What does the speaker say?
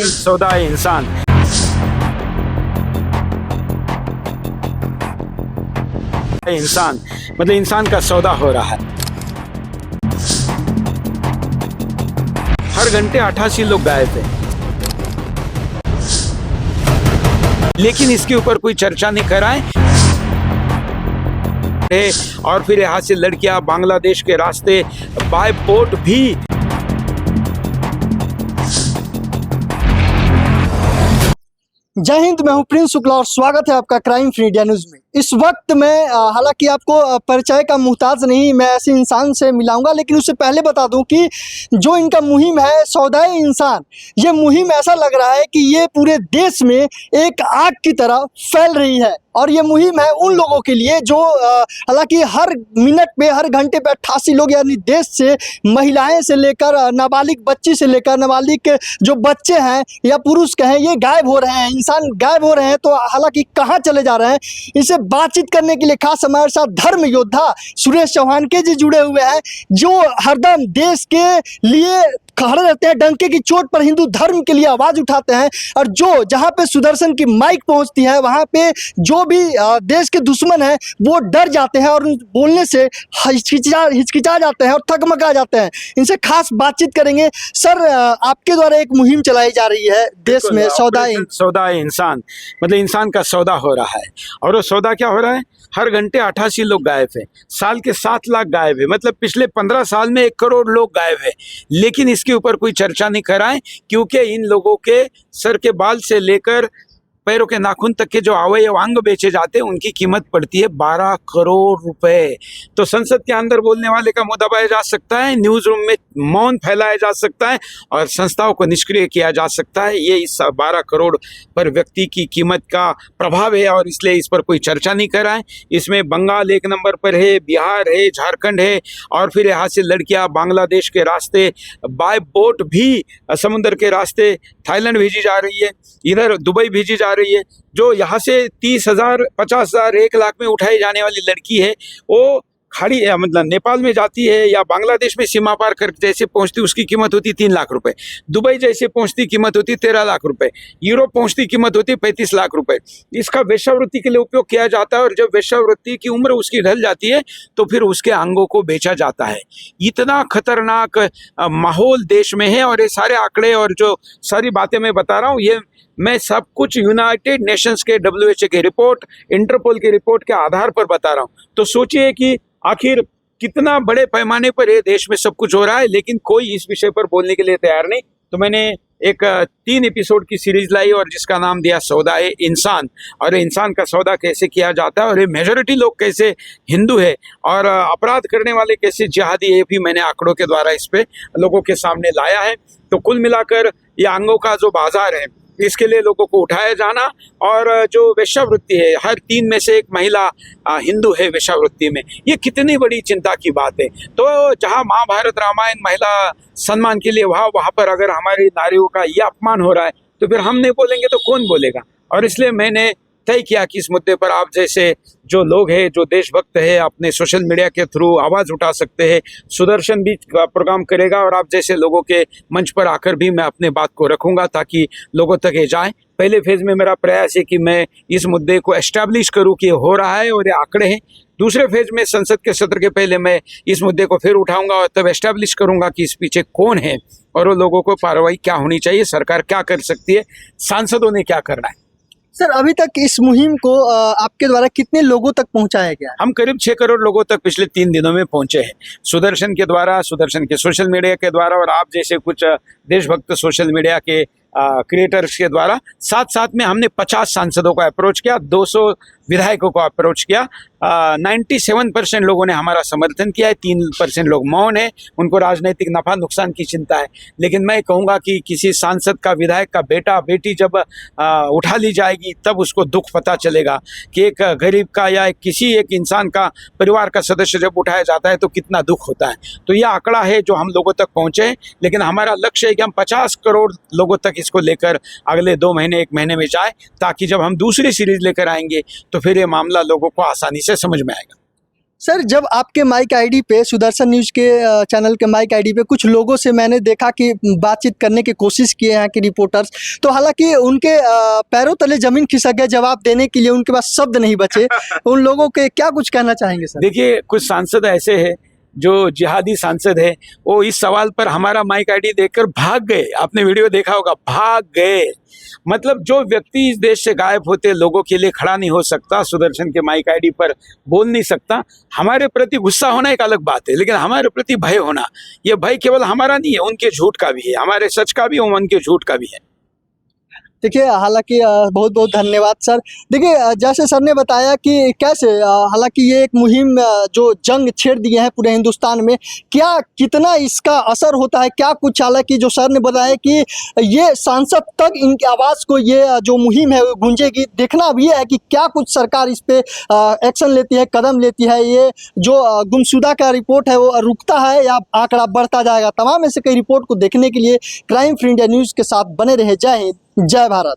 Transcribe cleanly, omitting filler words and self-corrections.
सौदा है इंसान। इंसान मतलब इंसान का सौदा हो रहा है। हर घंटे 88 लोग गायब थे, लेकिन इसके ऊपर कोई चर्चा नहीं कराए। और फिर यहाँ से लड़कियां बांग्लादेश के रास्ते बाय बोट भी। जय हिंद, मैं हूं प्रिंस शुक्ला और स्वागत है आपका क्राइम फ्री इंडिया न्यूज में। इस वक्त मैं हालांकि आपको परिचय का मुहताज नहीं, मैं ऐसे इंसान से मिलाऊंगा, लेकिन उससे पहले बता दूं कि जो इनका मुहिम है सौदाए इंसान, ये मुहिम ऐसा लग रहा है कि ये पूरे देश में एक आग की तरह फैल रही है। और ये मुहिम है उन लोगों के लिए जो हालांकि हर मिनट पे, हर घंटे पे 88 लोग, यानी देश से महिलाएं से लेकर नाबालिग बच्ची से लेकर नाबालिग जो बच्चे हैं या पुरुष कहें, ये गायब हो रहे हैं, इंसान गायब हो रहे हैं। तो हालांकि कहाँ चले जा रहे हैं, इसे बातचीत करने के लिए खास हमारे साथ धर्म योद्धा सुरेश चौहान के जी जुड़े हुए हैं, जो हरदम देश के लिए खड़े रहते हैं, डंके की चोट पर हिंदू धर्म के लिए आवाज उठाते हैं। और जो जहां पे सुदर्शन की माइक पहुंचती है, वहां पे जो भी देश के दुश्मन हैं वो डर जाते हैं और बोलने से हिचकिचा जाते हैं और थकमका जाते हैं। इनसे खास बातचीत करेंगे। सर, आपके द्वारा एक मुहिम चलाई जा रही है देश में, सौदा इंसान मतलब इंसान का सौदा हो रहा है। और वो सौदा क्या हो रहा है? हर घंटे 88 लोग गायब है, साल के 7 लाख गायब है, मतलब पिछले 15 साल में 1 करोड़ लोग गायब है। लेकिन इसके ऊपर कोई चर्चा नहीं कराएं, क्योंकि इन लोगों के सर के बाल से लेकर पैरों के नाखून तक के जो अवयव अंग बेचे जाते हैं, उनकी कीमत पड़ती है 12 करोड़ रुपए। तो संसद के अंदर बोलने वाले का मुंह दबाया जा सकता है, न्यूज रूम में मौन फैलाया जा सकता है और संस्थाओं को निष्क्रिय किया जा सकता है। ये इस 12 करोड़ पर व्यक्ति की कीमत का प्रभाव है और इसलिए इस पर कोई चर्चा नहीं कराएं। इसमें बंगाल 1 नंबर पर है, बिहार है, झारखंड है, और फिर यहाँ से लड़कियां बांग्लादेश के रास्ते बाय बोट भी समुद्र के रास्ते थाईलैंड भेजी जा रही है, इधर दुबई भेजी जा रही है। जो यहाँ से 30,000, 50,000, 1 लाख में उठाई जाने वाली लड़की है, वो खाड़ी मतलब नेपाल में जाती है या बांग्लादेश में सीमा पार कर जैसे पहुंचती, उसकी कीमत होती 3 लाख रुपए। दुबई जैसे पहुंचती कीमत होती 13 लाख रुपए। यूरोप पहुंचती कीमत होती 35 लाख रुपए। इसका वेश्यावृत्ति के लिए उपयोग किया जाता है और जब वेश्यावृत्ति की उम्र उसकी ढल जाती है तो फिर उसके अंगों को बेचा जाता है। इतना खतरनाक माहौल देश में है। और ये सारे आंकड़े और जो सारी बातें मैं बता रहा हूँ, ये मैं सब कुछ यूनाइटेड नेशंस के WHO के रिपोर्ट, इंटरपोल के रिपोर्ट के आधार पर बता रहा हूँ। तो सोचिए कि आखिर कितना बड़े पैमाने पर ये देश में सब कुछ हो रहा है, लेकिन कोई इस विषय पर बोलने के लिए तैयार नहीं। तो मैंने एक 3 एपिसोड की सीरीज लाई और जिसका नाम दिया सौदा है इंसान। और इंसान का सौदा कैसे किया जाता है और ये मेजॉरिटी लोग कैसे हिंदू है और अपराध करने वाले कैसे जिहादी है, भी मैंने आंकड़ों के द्वारा इस पे लोगों के सामने लाया है। तो कुल मिलाकर ये अंगों का जो बाजार है, इसके लिए लोगों को उठाया जाना, और जो वेश्यावृत्ति है, हर 3 में से 1 महिला हिंदू है वेश्यावृत्ति में, ये कितनी बड़ी चिंता की बात है। तो जहाँ महाभारत रामायण महिला सम्मान के लिए वहाँ पर अगर हमारी नारियों का ये अपमान हो रहा है, तो फिर हम नहीं बोलेंगे तो कौन बोलेगा। और इसलिए मैंने तय किया कि इस मुद्दे पर आप जैसे जो लोग हैं, जो देशभक्त है, अपने सोशल मीडिया के थ्रू आवाज़ उठा सकते हैं। सुदर्शन भी प्रोग्राम करेगा और आप जैसे लोगों के मंच पर आकर भी मैं अपने बात को रखूंगा ताकि लोगों तक ये जाए। पहले फेज में मेरा प्रयास है कि मैं इस मुद्दे को एस्टैब्लिश करूं कि हो रहा है और ये आंकड़े हैं। दूसरे फेज में संसद के सत्र के पहले मैं इस मुद्दे को फिर उठाऊंगा और तब एस्टैब्लिश करूंगा कि इस पीछे कौन है और वो लोगों को कार्रवाई क्या होनी चाहिए, सरकार क्या कर सकती है, सांसदों ने क्या करना है। सर, अभी तक इस मुहिम को आपके द्वारा कितने लोगों तक पहुंचाया गया? हम करीब 6 करोड़ लोगों तक पिछले 3 दिनों में पहुंचे हैं, सुदर्शन के द्वारा, सुदर्शन के सोशल मीडिया के द्वारा और आप जैसे कुछ देशभक्त सोशल मीडिया के क्रिएटर्स के द्वारा। साथ साथ में हमने 50 सांसदों को अप्रोच किया, 200 विधायकों को अप्रोच किया। 97% लोगों ने हमारा समर्थन किया है, 3% लोग मौन है, उनको राजनीतिक नफा नुकसान की चिंता है। लेकिन मैं कहूँगा कि किसी सांसद का, विधायक का बेटा बेटी जब उठा ली जाएगी तब उसको दुख पता चलेगा कि एक गरीब का या किसी एक इंसान का परिवार का सदस्य जब उठाया जाता है तो कितना दुख होता है। तो यह आंकड़ा है जो हम लोगों तक पहुँचे हैं, लेकिन हमारा लक्ष्य है कि हम 50 करोड़ लोगों तक इसको लेकर अगले 2 महीने 1 महीने में जाए, ताकि जब हम दूसरी सीरीज लेकर आएंगे तो फिर ये मामला लोगों को आसानी से समझ में आएगा। सर, जब आपके माइक आईडी पे सुदर्शन न्यूज़ के चैनल के माइक आईडी पे कुछ लोगों से मैंने देखा कि बातचीत करने की कोशिश किए हैं कि रिपोर्टर्स, तो हालांकि उनके पैरों तले ज़मीन खिसक गया जवाब देने के लिए, उनके पास शब्द नहीं बचे। उन लोगों के क्या कुछ कहना चाहेंगे सर? देखिए, कुछ सांसद ऐसे हैं जो जिहादी सांसद है, वो इस सवाल पर हमारा माइक आईडी देखकर भाग गए। आपने वीडियो देखा होगा, भाग गए। मतलब जो व्यक्ति इस देश से गायब होते लोगों के लिए खड़ा नहीं हो सकता, सुदर्शन के माइक आईडी पर बोल नहीं सकता। हमारे प्रति गुस्सा होना एक अलग बात है, लेकिन हमारे प्रति भय होना, ये भय केवल हमारा नहीं है, उनके झूठ का भी है, हमारे सच का भी और उनके झूठ का भी है। देखिए, हालांकि बहुत बहुत धन्यवाद सर। देखिए, जैसे सर ने बताया कि कैसे हालांकि ये एक मुहिम जो जंग छेड़ दिए हैं पूरे हिंदुस्तान में, क्या कितना इसका असर होता है, क्या कुछ, हालांकि जो सर ने बताया कि ये सांसद तक इनकी आवाज़ को ये जो मुहिम है वो गूंजेगी। देखना अब ये है कि क्या कुछ सरकार इस पे एक्शन लेती है, कदम लेती है। ये जो गुमशुदा का रिपोर्ट है वो रुकता है या आंकड़ा बढ़ता जाएगा। तमाम ऐसे कई रिपोर्ट को देखने के लिए क्राइम फ्री इंडिया न्यूज़ के साथ बने रहे। जय हिंद, जय भारत।